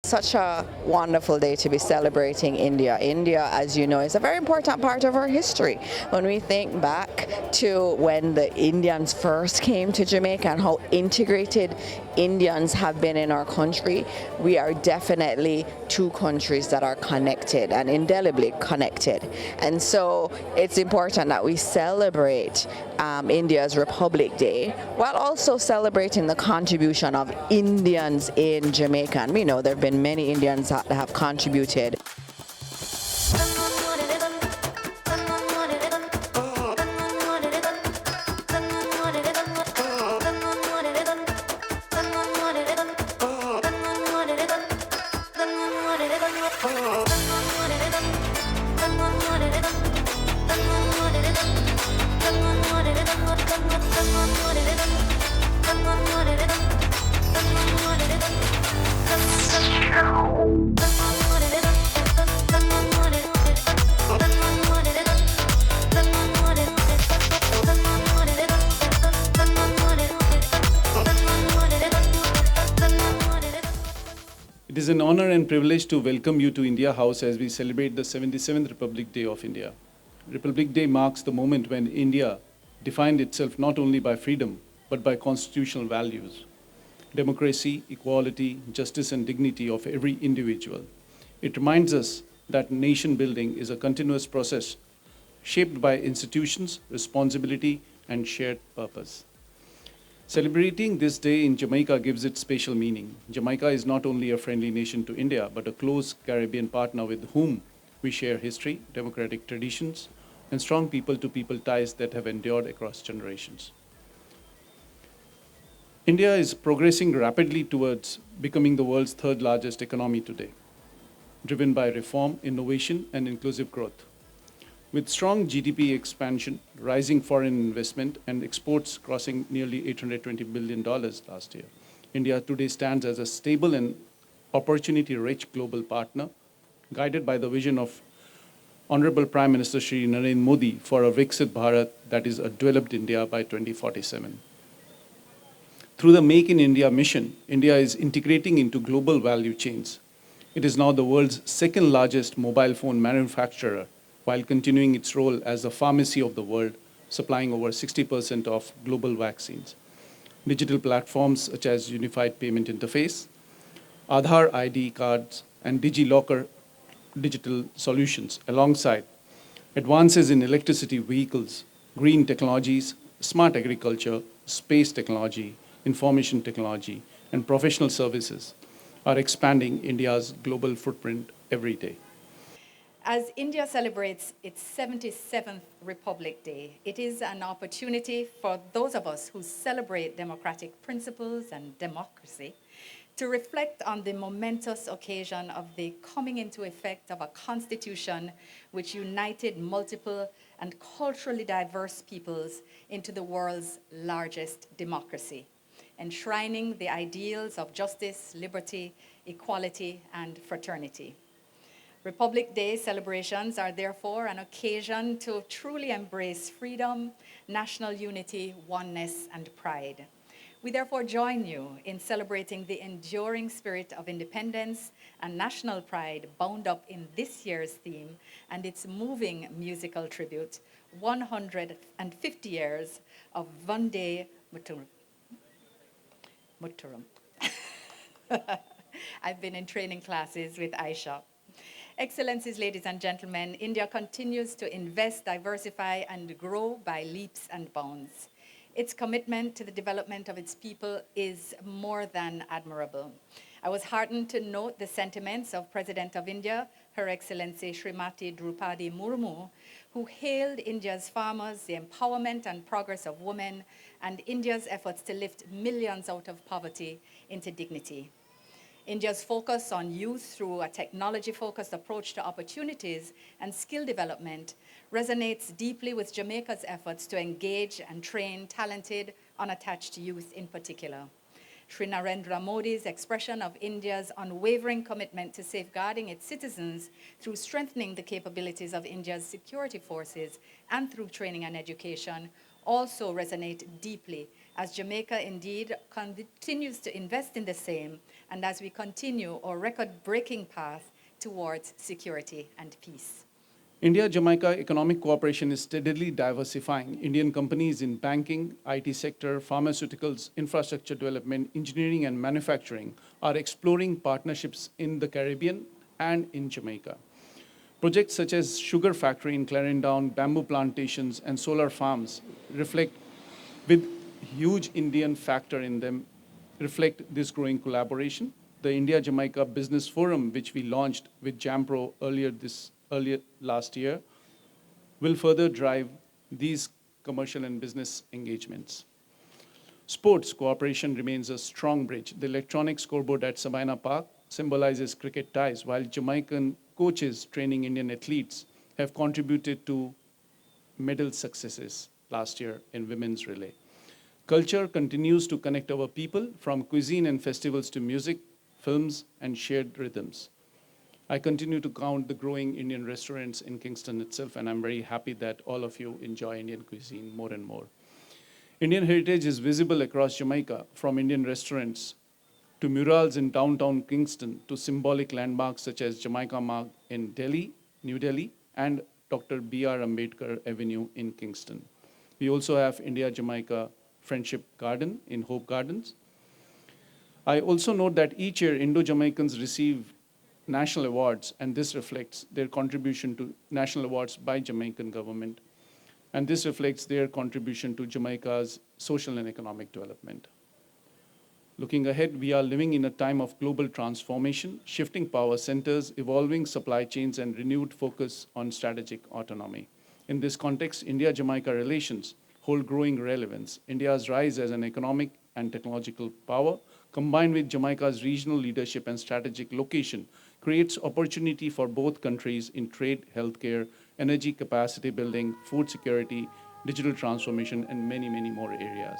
Such a wonderful day to be celebrating India. India, as you know, is a very important part of our history. When we think back to when the Indians first came to Jamaica and how integrated Indians have been in our country, we are definitely two countries that are connected and indelibly connected. And so it's important that we celebrate India's Republic Day while also celebrating the contribution of Indians in Jamaica. And we know there have been many Indians that have contributed. It is an honor and privilege to welcome you to India House as we celebrate the 77th Republic Day of India. Republic Day marks the moment when India defined itself not only by freedom, but by constitutional values: democracy, equality, justice, and dignity of every individual. It reminds us that nation building is a continuous process shaped by institutions, responsibility, and shared purpose. Celebrating this day in Jamaica gives it special meaning. Jamaica is not only a friendly nation to India, but a close Caribbean partner with whom we share history, democratic traditions, and strong people-to-people ties that have endured across generations. India is progressing rapidly towards becoming the world's third largest economy today, driven by reform, innovation, and inclusive growth. With strong GDP expansion, rising foreign investment, and exports crossing nearly $820 billion last year, India today stands as a stable and opportunity-rich global partner, guided by the vision of Honorable Prime Minister Shri Narendra Modi for a Viksit Bharat, that is a developed India by 2047. Through the Make in India mission, India is integrating into global value chains. It is now the world's second largest mobile phone manufacturer, while continuing its role as the pharmacy of the world, supplying over 60% of global vaccines. Digital platforms such as Unified Payment Interface, Aadhaar ID cards, and DigiLocker digital solutions, alongside advances in electricity vehicles, green technologies, smart agriculture, space technology, information technology, and professional services, are expanding India's global footprint every day. As India celebrates its 77th Republic Day, it is an opportunity for those of us who celebrate democratic principles and democracy to reflect on the momentous occasion of the coming into effect of a constitution which united multiple and culturally diverse peoples into the world's largest democracy, enshrining the ideals of justice, liberty, equality, and fraternity. Republic Day celebrations are therefore an occasion to truly embrace freedom, national unity, oneness, and pride. We therefore join you in celebrating the enduring spirit of independence and national pride bound up in this year's theme and its moving musical tribute, 150 years of Vande Mataram. I've been in training classes with Aisha. Excellencies, ladies and gentlemen, India continues to invest, diversify, and grow by leaps and bounds. Its commitment to the development of its people is more than admirable. I was heartened to note the sentiments of President of India, Her Excellency Srimati Drupadi Murmu, who hailed India's farmers, the empowerment and progress of women, and India's efforts to lift millions out of poverty into dignity. India's focus on youth through a technology-focused approach to opportunities and skill development resonates deeply with Jamaica's efforts to engage and train talented, unattached youth in particular. Sri Narendra Modi's expression of India's unwavering commitment to safeguarding its citizens through strengthening the capabilities of India's security forces and through training and education also resonate deeply as Jamaica indeed continues to invest in the same, and as we continue our record-breaking path towards security and peace. India-Jamaica economic cooperation is steadily diversifying. Indian companies in banking, IT sector, pharmaceuticals, infrastructure development, engineering, and manufacturing are exploring partnerships in the Caribbean and in Jamaica. Projects such as sugar factory in Clarendon, bamboo plantations, and solar farms with huge Indian factor in them, reflect this growing collaboration. The India-Jamaica Business Forum, which we launched with JAMPRO earlier last year, will further drive these commercial and business engagements. Sports cooperation remains a strong bridge. The electronic scoreboard at Sabina Park symbolizes cricket ties, while Jamaican coaches training Indian athletes have contributed to medal successes last year in women's relay. Culture continues to connect our people, from cuisine and festivals to music, films, and shared rhythms. I continue to count the growing Indian restaurants in Kingston itself, and I'm very happy that all of you enjoy Indian cuisine more and more. Indian heritage is visible across Jamaica, from Indian restaurants to murals in downtown Kingston to symbolic landmarks such as Jamaica Marg in Delhi, New Delhi, and Dr. B.R. Ambedkar Avenue in Kingston. We also have India-Jamaica Friendship Garden in Hope Gardens. I also note that each year Indo-Jamaicans receive national awards, and this reflects their contribution to national awards by Jamaican government. And this reflects their contribution to Jamaica's social and economic development. Looking ahead, we are living in a time of global transformation, shifting power centers, evolving supply chains, and renewed focus on strategic autonomy. In this context, India-Jamaica relations hold growing relevance. India's rise as an economic and technological power, combined with Jamaica's regional leadership and strategic location, creates opportunity for both countries in trade, healthcare, energy capacity building, food security, digital transformation, and many, many more areas.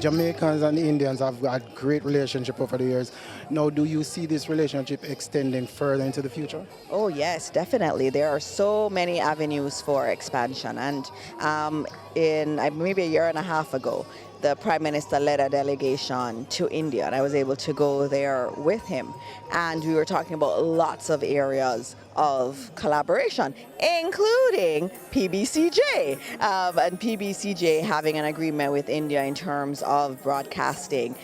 Jamaicans and Indians have had great relationship over the years. Now, do you see this relationship extending further into the future? Oh yes, definitely. There are so many avenues for expansion, and maybe a year and a half ago, the Prime Minister led a delegation to India, and I was able to go there with him. And we were talking about lots of areas of collaboration, including PBCJ, and PBCJ having an agreement with India in terms of broadcasting.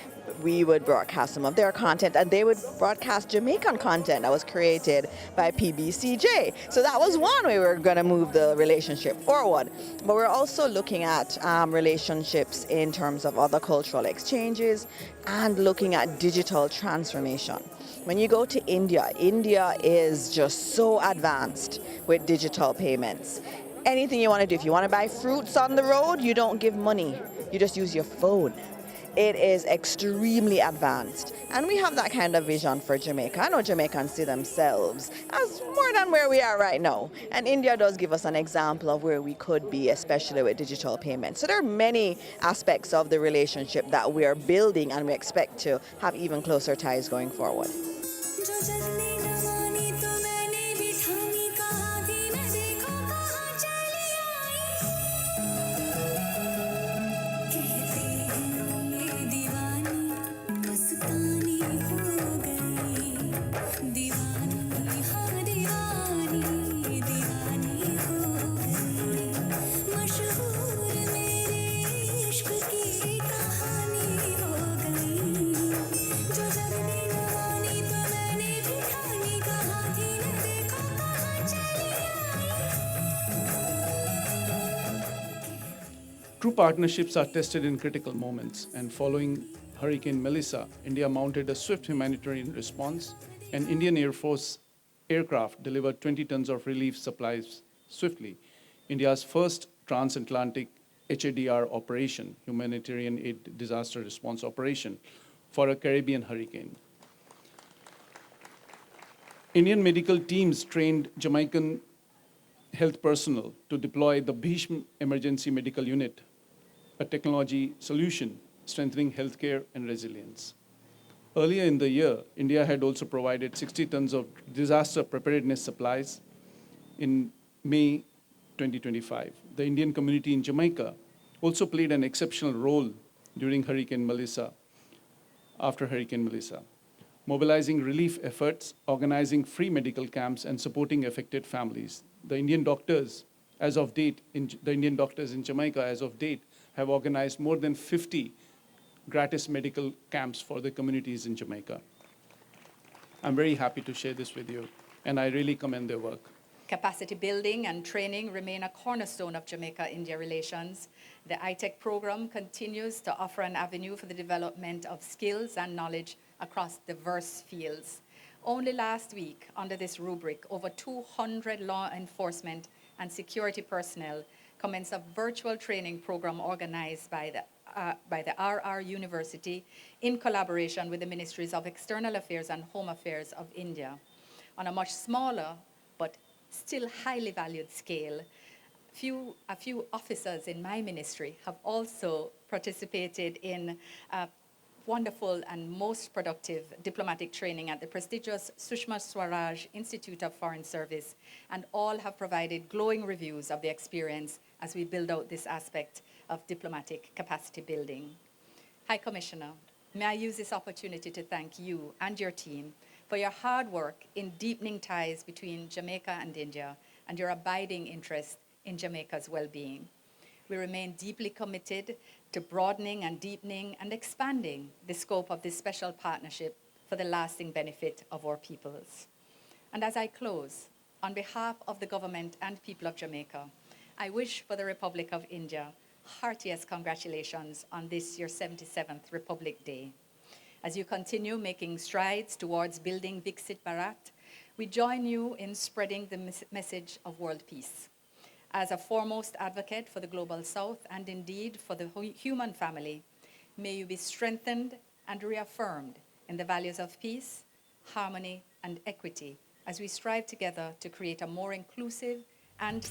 We would broadcast some of their content, and they would broadcast Jamaican content that was created by PBCJ. So that was one way we were going to move the relationship forward. But we're also looking at relationships in terms of other cultural exchanges and looking at digital transformation. When you go to India, India is just so advanced with digital payments. Anything you want to do, if you want to buy fruits on the road, you don't give money, you just use your phone. It is extremely advanced, and we have that kind of vision for Jamaica. I know Jamaicans see themselves as more than where we are right now, and India does give us an example of where we could be, especially with digital payments. So there are many aspects of the relationship that we are building, and we expect to have even closer ties going forward. True partnerships are tested in critical moments, and following Hurricane Melissa, India mounted a swift humanitarian response, and Indian Air Force aircraft delivered 20 tons of relief supplies swiftly India's first transatlantic HADR operation, humanitarian aid disaster response operation, for a Caribbean hurricane. Indian medical teams trained Jamaican health personnel to deploy the Bhishma Emergency Medical Unit, a technology solution strengthening healthcare and resilience. Earlier in the year, India had also provided 60 tons of disaster preparedness supplies in May 2025. The Indian community in Jamaica also played an exceptional role during Hurricane Melissa, after Hurricane Melissa, mobilizing relief efforts, organizing free medical camps, and supporting affected families. The Indian doctors in Jamaica as of date have organized more than 50 gratis medical camps for the communities in Jamaica. I'm very happy to share this with you, and I really commend their work. Capacity building and training remain a cornerstone of Jamaica-India relations. The ITEC program continues to offer an avenue for the development of skills and knowledge across diverse fields. Only last week, under this rubric, over 200 law enforcement and security personnel commenced a virtual training program organized by the RR University in collaboration with the Ministries of External Affairs and Home Affairs of India. On a much smaller but still highly valued scale, a few officers in my ministry have also participated in wonderful and most productive diplomatic training at the prestigious Sushma Swaraj Institute of Foreign Service, and all have provided glowing reviews of the experience as we build out this aspect of diplomatic capacity building. High Commissioner, may I use this opportunity to thank you and your team for your hard work in deepening ties between Jamaica and India and your abiding interest in Jamaica's well-being. We remain deeply committed to broadening and deepening and expanding the scope of this special partnership for the lasting benefit of our peoples. And as I close, on behalf of the government and people of Jamaica, I wish for the Republic of India heartiest congratulations on this, your 77th Republic Day. As you continue making strides towards building Viksit Bharat, we join you in spreading the message of world peace. As a foremost advocate for the Global South and indeed for the human family, may you be strengthened and reaffirmed in the values of peace, harmony, and equity as we strive together to create a more inclusive and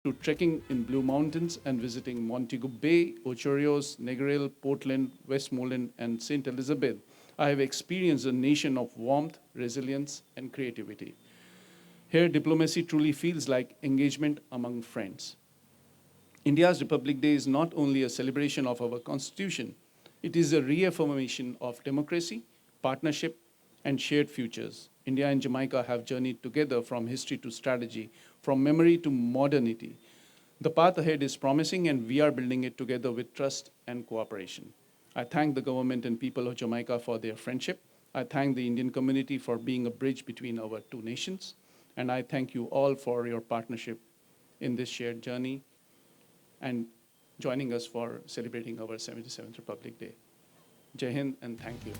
To trekking in Blue Mountains and visiting Montego Bay, Ochorios, Negril, Portland, Westmoreland, and St. Elizabeth, I have experienced a nation of warmth, resilience, and creativity. Here, diplomacy truly feels like engagement among friends. India's Republic Day is not only a celebration of our Constitution, it is a reaffirmation of democracy, partnership, and shared futures. India and Jamaica have journeyed together from history to strategy, from memory to modernity. The path ahead is promising, and we are building it together with trust and cooperation. I thank the government and people of Jamaica for their friendship. I thank the Indian community for being a bridge between our two nations. And I thank you all for your partnership in this shared journey and joining us for celebrating our 77th Republic Day. Jai Hind and thank you.